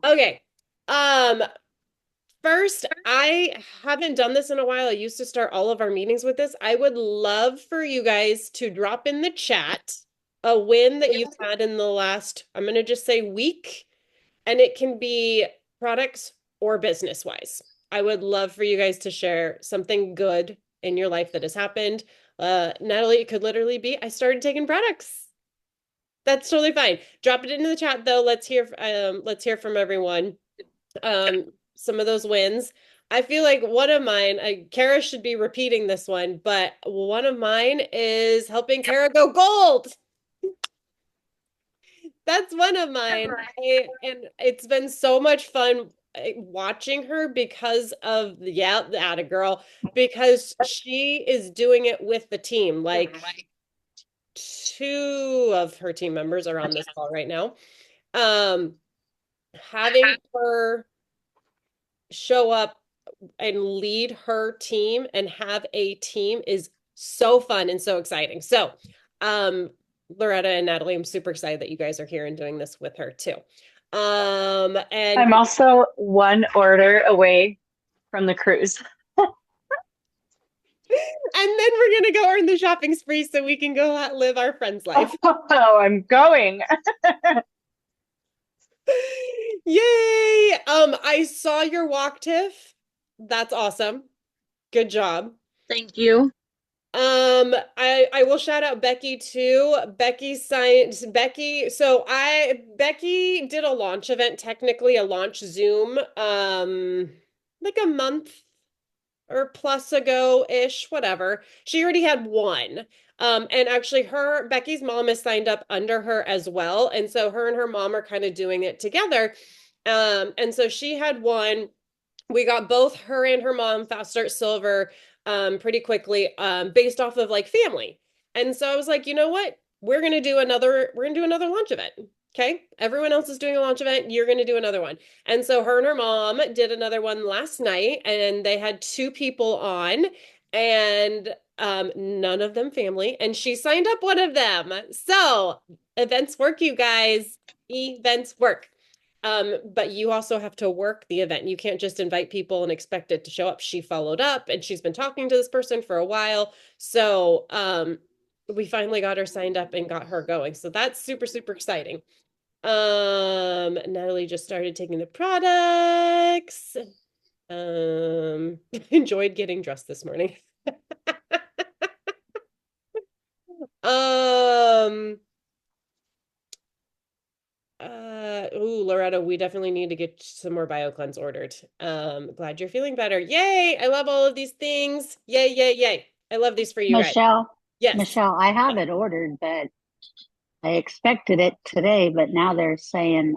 Okay. Um, First, I haven't done this in a while. I used to start all of our meetings with this. I would love for you guys to drop in the chat a win that you've had in the last, I'm going to just say week, and it can be products or business wise. I would love for you guys to share something good in your life that has happened. Natalie, it could literally be I started taking products. That's totally fine. Drop it into the chat though. Let's hear from everyone. Some of those wins. I feel like one of mine, Kara should be repeating this one, but one of mine is helping Kara go gold. That's one of mine. And it's been so much fun watching her because of yeah, the Atta girl, because she is doing it with the team. Like two of her team members are on this call right now. Um, Having her show up and lead her team and have a team is so fun and so exciting. So, Loretta and Natalie, I'm super excited that you guys are here and doing this with her too. And I'm also one order away from the cruise. then we're gonna go earn the shopping spree so we can go live our friend's life. Oh, I'm going. Yay! I saw your walk, Tiff. That's awesome. Good job. Thank you. I will shout out Becky too. Becky did a launch event, technically a launch Zoom, like a month or plus ago-ish, whatever. She already had one. And actually Becky's mom is signed up under her as well. And so her and her mom are kind of doing it together. And so she had one. We got both her and her mom fast start silver pretty quickly based off of like family. And so I was like, you know what? We're gonna do another launch event. Okay. Everyone else is doing a launch event. You're gonna do another one. And so her and her mom did another one last night, and they had two people on, and none of them family. And she signed up one of them. So events work, you guys. Events work. But you also have to work the event. You can't just invite people and expect it to show up. She followed up and she's been talking to this person for a while. So we finally got her signed up and got her going. So that's super, super exciting. Natalie just started taking the products. Enjoyed getting dressed this morning. Um, ooh, Loretta, we definitely need to get some more BioCleanse ordered. Glad you're feeling better. Yay! I love all of these things. Yay, yay, yay. I love these for you guys. Michelle, Yes. Michelle, I have it ordered, but I expected it today, but now they're saying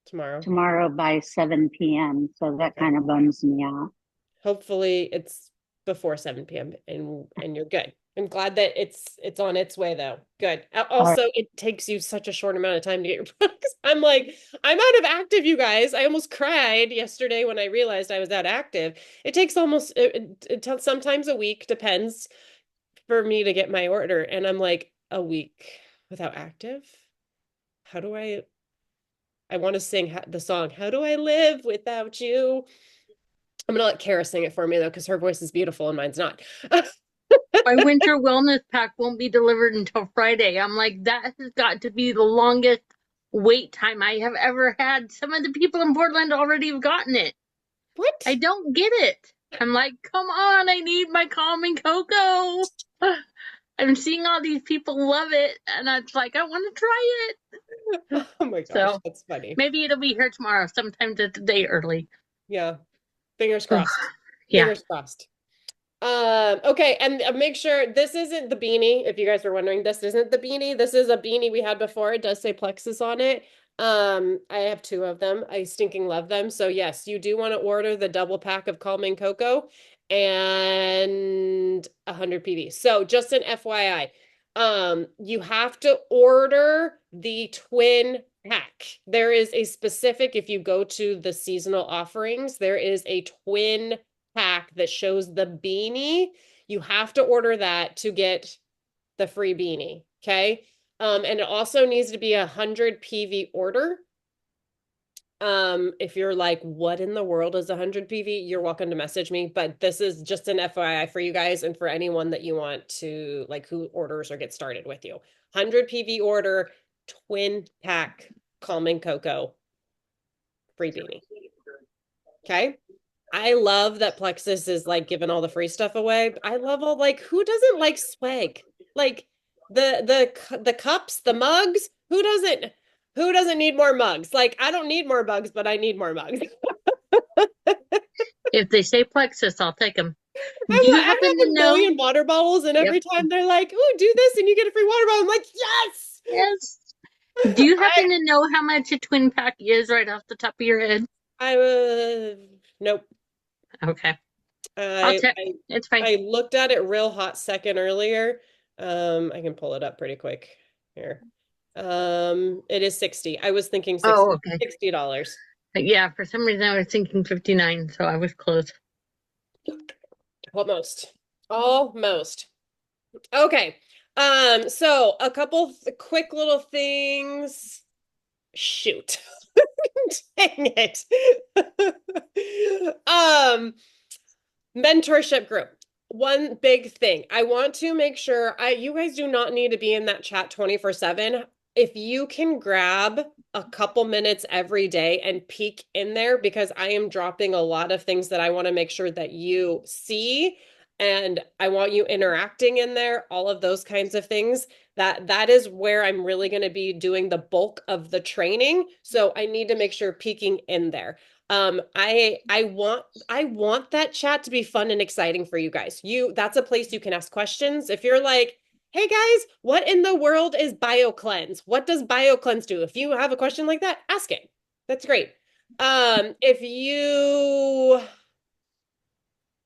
Tomorrow. tomorrow by 7 p.m. So that Okay. kind of bums me out. Hopefully it's before 7 p.m. and you're good. I'm glad that it's on its way though. Good. All right. Also, it takes you such a short amount of time to get your products. I'm like, I'm out of active, you guys. I almost cried yesterday when I realized I was out active. It takes almost sometimes a week, depends, for me to get my order, and I'm like, a week without active? How do I want to sing the song, How Do I Live Without You? I'm gonna let Kara sing it for me though, because her voice is beautiful and mine's not. My winter wellness pack won't be delivered until Friday. I'm like, that has got to be the longest wait time I have ever had. Some of the people in Portland already have gotten it. I What? don't get it. I'm like, come on, I need my calming cocoa. I'm seeing all these people love it, and it's like, I want to try it. Oh my gosh, So that's funny. maybe it'll be here tomorrow, sometime a day early. Yeah, fingers Ugh, crossed. yeah. Fingers crossed. Okay, and make sure this isn't the beanie. If you guys were wondering, this isn't the beanie. This is a beanie we had before. It does say Plexus on it. I have two of them. I stinking love them. So yes, you do want to order the double pack of Calming Cocoa and 100 PV. So just an FYI, you have to order the twin pack. There is a specific, if you go to the seasonal offerings, there is a twin pack that shows the beanie. You have to order that to get the free beanie. Okay. And it also needs to be 100 PV order. If you're like, what in the world is 100 PV? You're welcome to message me, but this is just an FYI for you guys and for anyone that you want to like who orders or get started with you. 100 PV order, twin pack calming cocoa, free beanie. Okay. I love that Plexus is like giving all the free stuff away. I love all like who doesn't like swag? Like the cups, the mugs, who doesn't need more mugs? Like I don't need more mugs, but I need more mugs. If they say Plexus, I'll take them. I'm Do you like, I happen have to a know? million water bottles, and Yep. every time they're like, "Ooh, do this and you get a free water bottle." I'm like, "Yes!" Yes. Do you I happen to know how much a twin pack is right off the top of your head? I nope. Okay. I'll I check. I It's fine. I looked at it real hot second earlier. I can pull it up pretty quick here. It is 60. I was thinking Oh, okay. $60. Yeah, for some reason I was thinking 59, so I was close. Almost. Almost. Okay. So a couple quick little things. Shoot. Dang it. Um, mentorship group. One big thing. I want to make sure you guys do not need to be in that chat 24/7. If you can grab a couple minutes every day and peek in there because I am dropping a lot of things that I want to make sure that you see and I want you interacting in there, all of those kinds of things. That is where I'm really going to be doing the bulk of the training. So I need to make sure peeking in there. I want that chat to be fun and exciting for you guys. That's a place you can ask questions. If you're like, hey guys, what in the world is BioCleanse? What does BioCleanse do? If you have a question like that, ask it. That's great. If you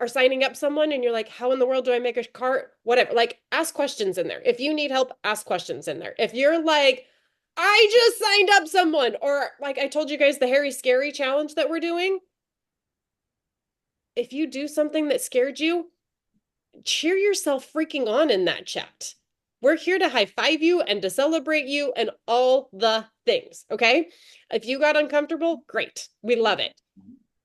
are signing up someone and you're like, how in the world do I make a cart? Whatever, like ask questions in there. If you need help, ask questions in there. If you're like, I just signed up someone, or like I told you guys, the Harry Scary challenge that we're doing, if you do something that scared you, cheer yourself freaking on in that chat. We're here to high five you and to celebrate you and all the things. Okay. If you got uncomfortable, great. We love it.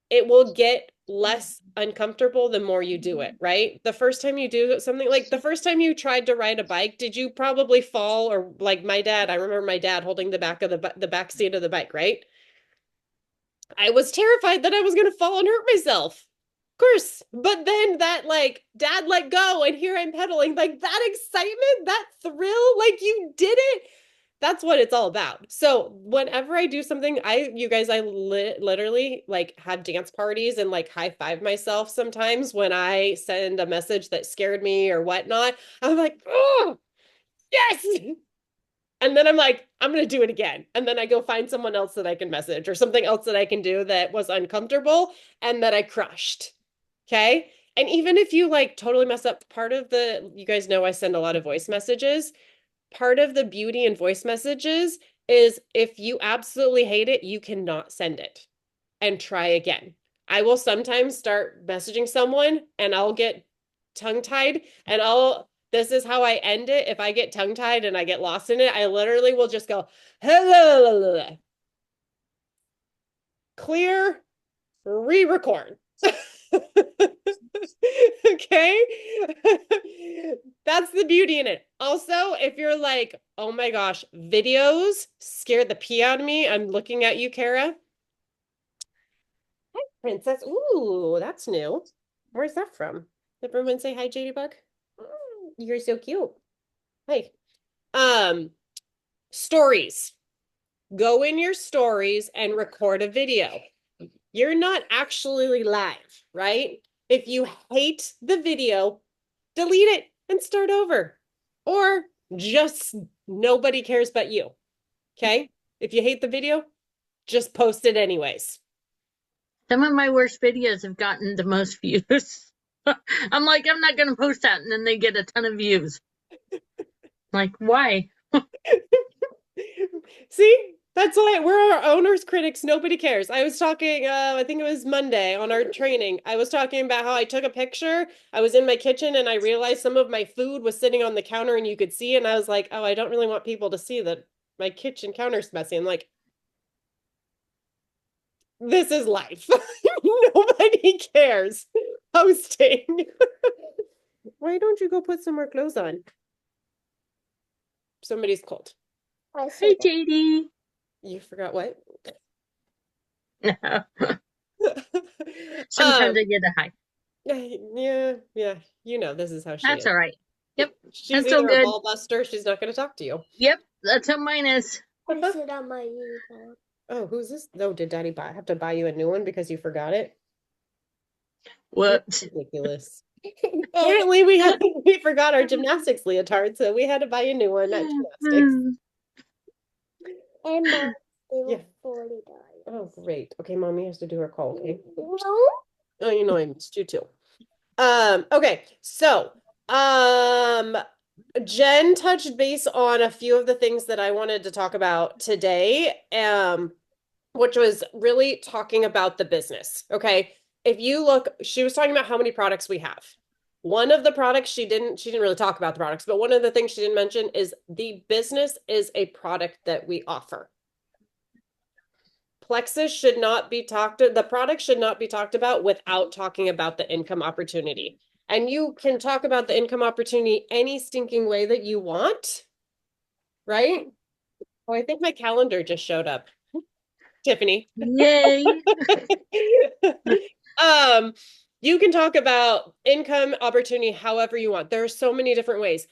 It will get less uncomfortable the more you do it, right? The first time you do something like the first time you tried to ride a bike, did you probably fall or like my dad? I remember my dad holding the back of the back seat of the bike, right? I was terrified that I was going to fall and hurt myself. Of course. But then that like dad let go and here I'm pedaling, like that excitement, that thrill, like you did it. That's what it's all about. So whenever I do something, you guys, I literally like have dance parties and like high five myself sometimes when I send a message that scared me or whatnot. I'm like, oh, yes. And then I'm like, I'm going to do it again. And then I go find someone else that I can message or something else that I can do that was uncomfortable and that I crushed. Okay. And even if you like totally mess up you guys know I send a lot of voice messages. Part of the beauty in voice messages is if you absolutely hate it, you cannot send it and try again. I will sometimes start messaging someone and I'll get tongue tied and this is how I end it. If I get tongue tied and I get lost in it, I literally will just go, hello, clear, re record. Okay. That's the beauty in it. Also, if you're like, oh my gosh, videos scared the pee out of me. I'm looking at you, Kara. Hi, Princess. Ooh, that's new. Where's that from? Did everyone say hi, JD Bug? You're so cute. Hi. Um, stories. Go in your stories and record a video. You're not actually live, right? If you hate the video, delete it and start over. Or just nobody cares but you. Okay? If you hate the video, just post it anyways. Some of my worst videos have gotten the most views. I'm like, I'm not gonna post that, and then they get a ton of views. Like, why? See? That's why we're our owner's critics. Nobody cares. I was talking, I think it was Monday on our training. I was talking about how I took a picture. I was in my kitchen and I realized some of my food was sitting on the counter and you could see it. And I was like, oh, I don't really want people to see that my kitchen counter's messy. I'm like, This is life. Nobody cares. Hosting. Why don't you go put some more clothes on? Somebody's cold. Hey, JD. You forgot what? Sometimes I get a hi. Yeah. You know, this is how she That's is. all right. Yep, She's that's all either a good. ball buster, she's not going to talk to you. Yep, that's how mine is. Oh, who's this? No, did Daddy have to buy you a new one because you forgot it? You're What? ridiculous. Apparently, we forgot our gymnastics leotard, so we had to buy a new one at gymnastics. And Mom, they were Yeah. $40. Oh, great. Okay, Mommy has to do her call, okay? Oh, you know I missed you too. Okay, so Jen touched base on a few of the things that I wanted to talk about today, which was really talking about the business. Okay. If you look, she was talking about how many products we have. One of the products she didn't really talk about the products, but one of the things she didn't mention is the business is a product that we offer. Plexus should not be the product should not be talked about without talking about the income opportunity. And you can talk about the income opportunity any stinking way that you want, right? Oh, I think my calendar just showed up. Tiffany. Yay. Um, you can talk about income opportunity however you want. There are so many different ways.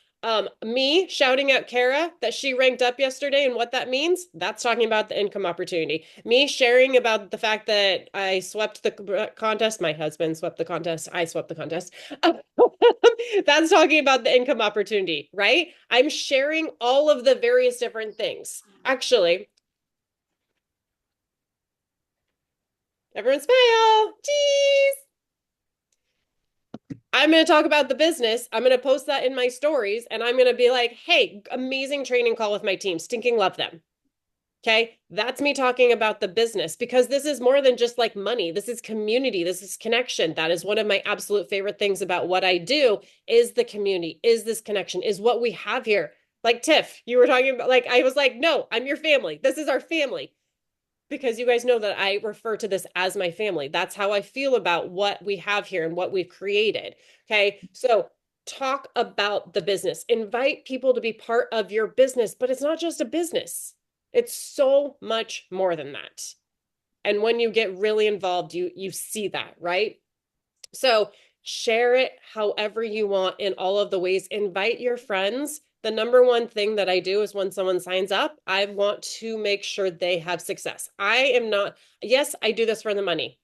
Me shouting at Kara that she ranked up yesterday and what that means, that's talking about the income opportunity. Me sharing about the fact that I swept the contest, my husband swept the contest, I swept the contest. That's talking about the income opportunity, right? I'm sharing all of the various different things. Actually, everyone smile. Cheese. I'm going to talk about the business. I'm going to post that in my stories and I'm going to be like, hey, amazing training call with my team. Stinking love them. Okay. That's me talking about the business because this is more than just like money. This is community. This is connection. That is one of my absolute favorite things about what I do is the community, is this connection, is what we have here. Like Tiff, you were talking about, like, I was like, no, I'm your family. This is our family. Because you guys know that I refer to this as my family. That's how I feel about what we have here and what we've created. Okay. So talk about the business, invite people to be part of your business, but it's not just a business. It's so much more than that. And when you get really involved, you see that, right? So share it however you want in all of the ways. Invite your friends. The number one thing that I do is when someone signs up, I want to make sure they have success. I am not, yes, I do this for the money.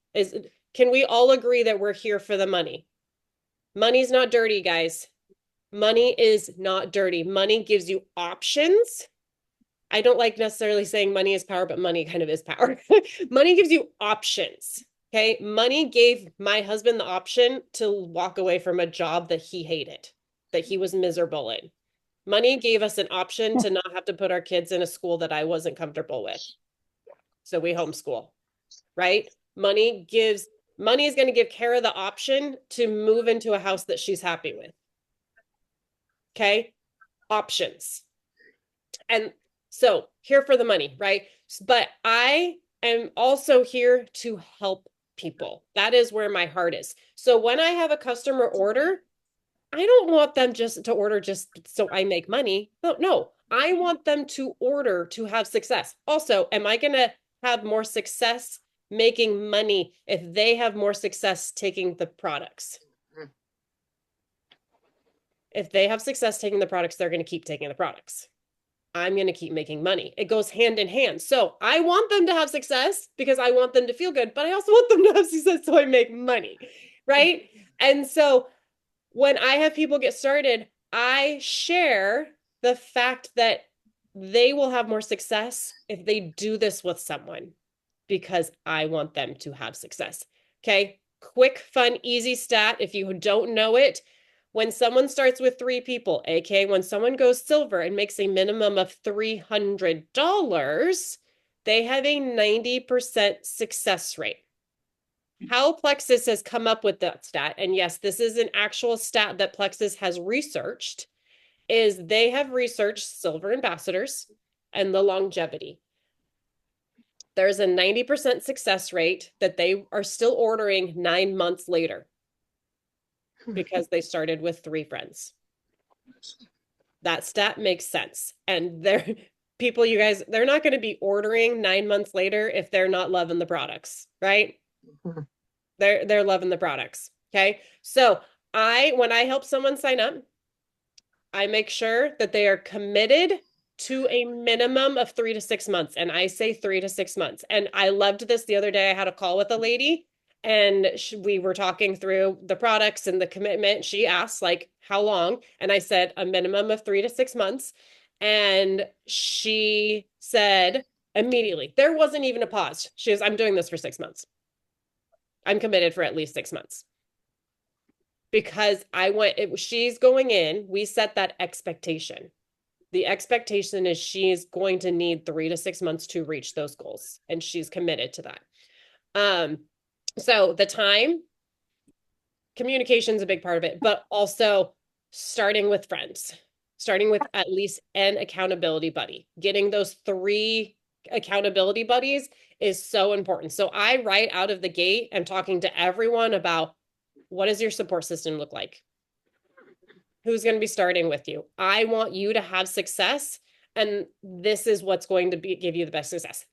Can we all agree that we're here for the money? Money's not dirty, guys. Money is not dirty. Money gives you options. I don't like necessarily saying money is power, but money kind of is power. Money gives you options. Okay. Money gave my husband the option to walk away from a job that he hated, that he was miserable in. Money gave us an option to not have to put our kids in a school that I wasn't comfortable with. So we homeschool, right? Money is going to give Kara the option to move into a house that she's happy with. Okay. Options. And so here for the money, right? But I am also here to help people. That is where my heart is. So when I have a customer order, I don't want them just to order just so I make money. No, I want them to order to have success. Also, am I going to have more success making money if they have more success taking the products? If they have success taking the products, they're going to keep taking the products. I'm going to keep making money. It goes hand in hand. So I want them to have success because I want them to feel good, but I also want them to have success so I make money. Right. And so when I have people get started, I share the fact that they will have more success if they do this with someone because I want them to have success. Okay. Quick, fun, easy stat. If you don't know it, when someone starts with 3 people, aka when someone goes silver and makes a minimum of $300, they have a 90% success rate. How Plexus has come up with that stat, and yes, this is an actual stat that Plexus has researched, is they have researched silver ambassadors and the longevity. there's a 90% success rate that they are still ordering 9 months later because they started with 3 friends. That stat makes sense. And they're people, you guys, they're not going to be ordering 9 months later if they're not loving the products, right? They're loving the products. Okay. So when I help someone sign up, I make sure that they are committed to a minimum of 3 to 6 months. And I say 3 to 6 months. And I loved this the other day. I had a call with a lady and we were talking through the products and the commitment. She asked, like, how long? And I said, a minimum of 3 to 6 months. And she said immediately, there wasn't even a pause. She goes, I'm doing this for 6 months. I'm committed for at least 6 months because she's going in, we set that expectation. The expectation is she's going to need 3 to 6 months to reach those goals, and she's committed to that. So the time, communication is a big part of it, but also starting with friends, starting with at least an accountability buddy. Getting those 3 accountability buddies is so important. So I right out of the gate am talking to everyone about what does your support system look like? Who's going to be starting with you? I want you to have success, and this is what's going to give you the best success.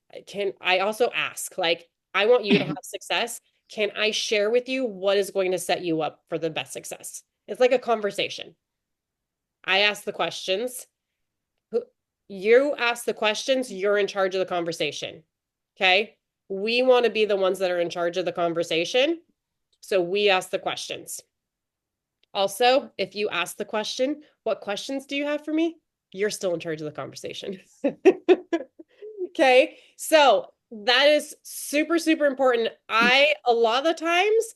I also ask, like, I want you to have success. Can I share with you what is going to set you up for the best success? It's like a conversation. I ask the questions. You ask the questions, you're in charge of the conversation. Okay? We want to be the ones that are in charge of the conversation. So we ask the questions. Also, if you ask the question, what questions do you have for me? You're still in charge of the conversation. Okay. So that is super, super important. A lot of the times,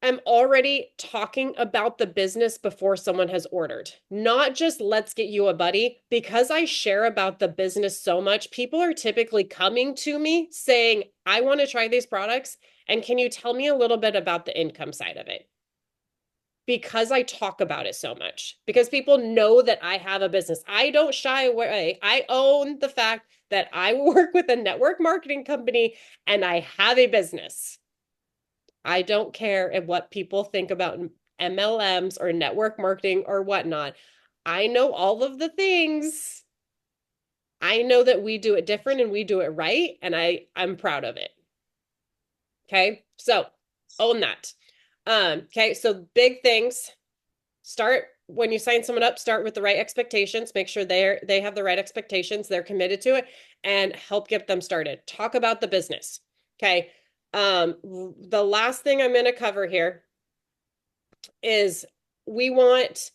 I'm already talking about the business before someone has ordered, not just let's get you a buddy. Because I share about the business so much, people are typically coming to me saying, I want to try these products. And can you tell me a little bit about the income side of it? Because I talk about it so much, because people know that I have a business. I don't shy away. I own the fact that I work with a network marketing company and I have a business. I don't care what people think about MLMs or network marketing or whatnot. I know all of the things. I know that we do it different and we do it right, and I'm proud of it. Okay, so own that. Okay, so big things. Start when you sign someone up, start with the right expectations. Make sure they have the right expectations, they're committed to it, and help get them started. Talk about the business. Okay. The last thing I'm going to cover here is we want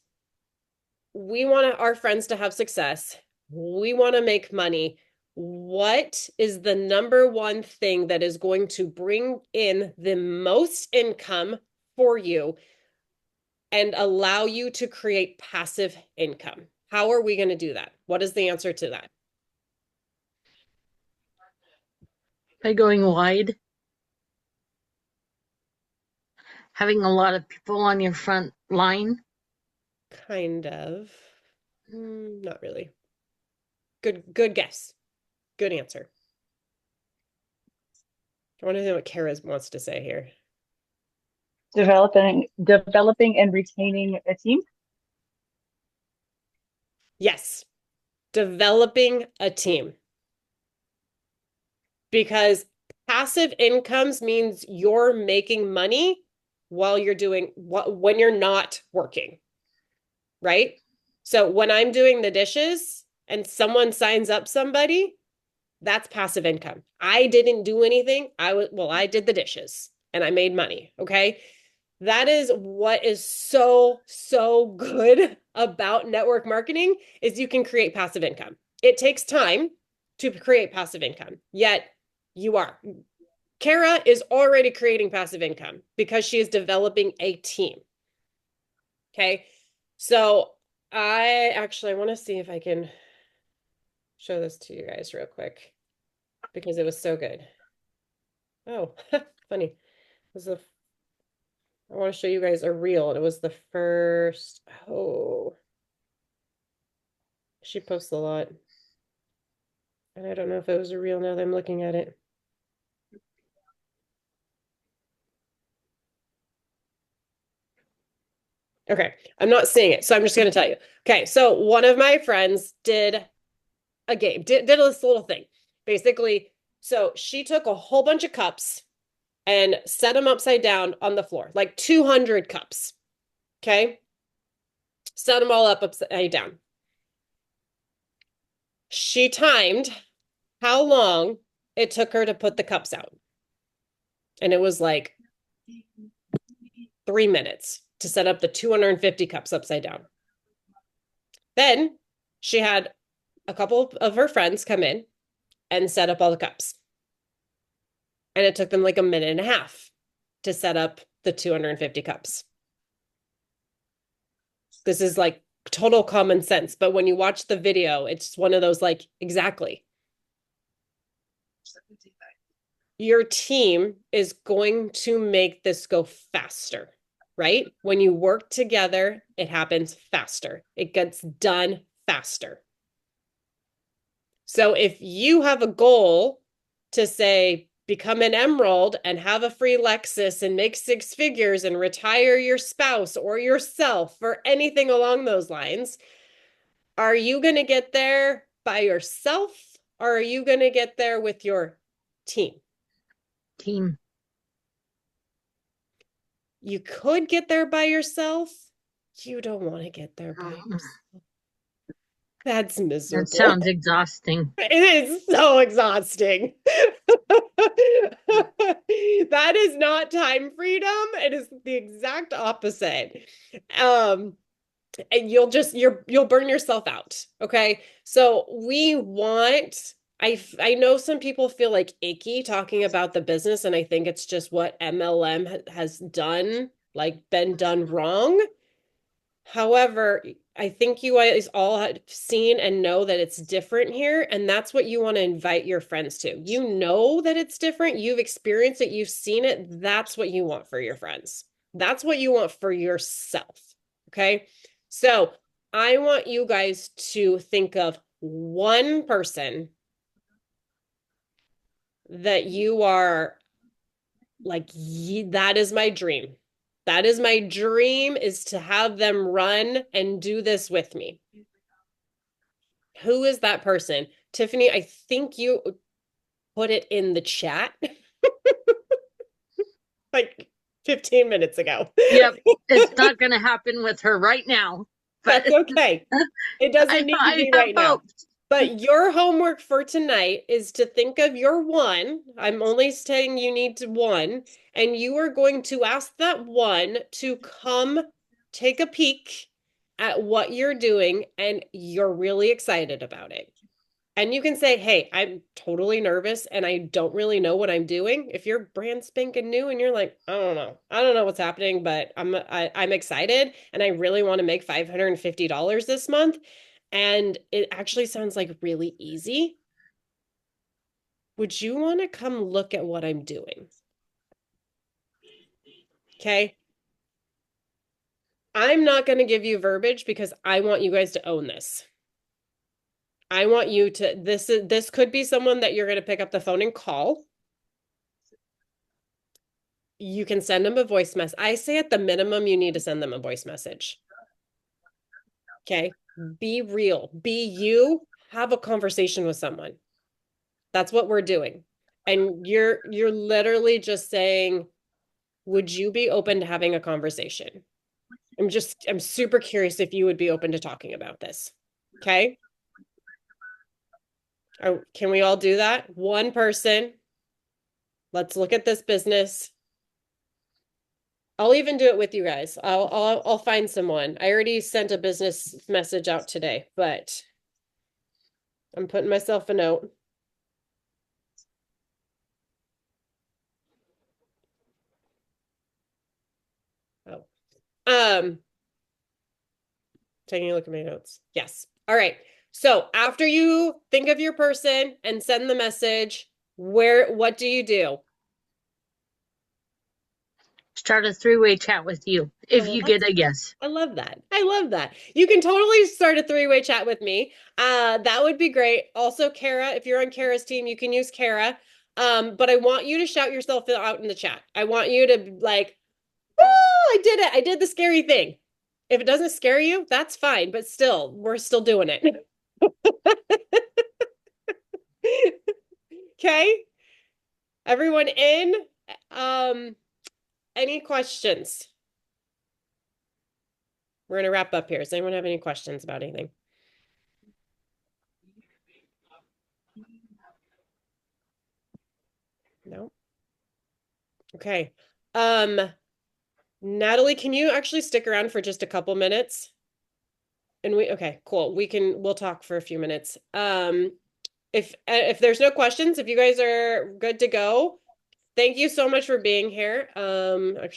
our friends to have success. We want to make money. What is the number one thing that is going to bring in the most income for you and allow you to create passive income? How are we going to do that? What is the answer to that? By going wide, having a lot of people on your front line. Kind of. Not really. Good guess. Good answer. I want to know what Kara wants to say here. Developing and retaining a team. Yes. Developing a team. Because passive incomes means you're making money while you're doing when you're not working. Right? So when I'm doing the dishes and someone signs up somebody, that's passive income. I didn't do anything. I did the dishes and I made money. Okay. That is what is so, so good about network marketing is you can create passive income. It takes time to create passive income, yet you are. Kara is already creating passive income because she is developing a team. Okay. So I want to see if I can show this to you guys real quick because it was so good. Oh, funny. It was I want to show you guys a reel. It was the first. Oh, she posts a lot. And I don't know if it was a reel now that I'm looking at it. Okay, I'm not seeing it, so I'm just going to tell you. Okay, so one of my friends did a game, did this little thing. Basically, so she took a whole bunch of cups and set them upside down on the floor, like 200 cups. Okay, set them all up upside down. She timed how long it took her to put the cups out. And it was like 3 minutes to set up the 250 cups upside down. Then she had a couple of her friends come in and set up all the cups. And it took them like a minute and a half to set up the 250 cups. This is like total common sense. But when you watch the video, it's one of those like, exactly. Your team is going to make this go faster, right? When you work together, it happens faster. It gets done faster. So if you have a goal to say, become an emerald and have a free Lexus and make 6 figures and retire your spouse or yourself or anything along those lines, are you going to get there by yourself or are you going to get there with your team? Team. You could get there by yourself. You don't want to get there by yourself. That's miserable. That sounds exhausting. It is so exhausting. That is not time freedom. It is the exact opposite. And you'll burn yourself out. Okay. So I know some people feel like icky talking about the business, and I think it's just what MLM has done, like been done wrong. However, I think you guys all have seen and know that it's different here, and that's what you want to invite your friends to. You know that it's different. You've experienced it. You've seen it. That's what you want for your friends. That's what you want for yourself. Okay. So I want you guys to think of one person that you are like, that is my dream. That is my dream, is to have them run and do this with me. Who is that person? Tiffany, I think you put it in the chat like 15 minutes ago. Yep. It's not going to happen with her right now. But That's okay. It doesn't need to be right now. But your homework for tonight is to think of your one. I'm only saying you need to one, and you are going to ask that one to come take a peek at what you're doing, and you're really excited about it. And you can say, hey, I'm totally nervous and I don't really know what I'm doing. If you're brand spanking new and you're like, I don't know. I don't know what's happening, but I'm excited and I really want to make $550 this month. And it actually sounds like really easy. Would you want to come look at what I'm doing? Okay. I'm not going to give you verbiage because I want you guys to own this. I want you to, this could be someone that you're going to pick up the phone and call. You can send them a voice message. I say at the minimum, you need to send them a voice message. Okay. Be real. Be you. Have a conversation with someone. That's what we're doing. And you're literally just saying, would you be open to having a conversation? I'm super curious if you would be open to talking about this. Okay. Can we all do that? One person. Let's look at this business. I'll even do it with you guys. I'll find someone. I already sent a business message out today, but I'm putting myself a note. Oh. Taking a look at my notes. Yes. All right. So after you think of your person and send the message, what do you do? start a three-way chat with you if Oh, you that's get a yes. I love that. I love that. You can totally start a three-way chat with me. That would be great. Also, Kara, if you're on Kara's team, you can use Kara. But I want you to shout yourself out in the chat. I want you to like, oh, I did it. I did the scary thing. If it doesn't scare you, that's fine, but still, we're still doing it. Okay? Everyone in? Um, any questions? We're gonna wrap up here. Does anyone have any questions about anything? No? Okay. Natalie, can you actually stick around for just a couple minutes? And okay, cool. We'll talk for a few minutes. If there's no questions, if you guys are good to go, thank you so much for being here. Actually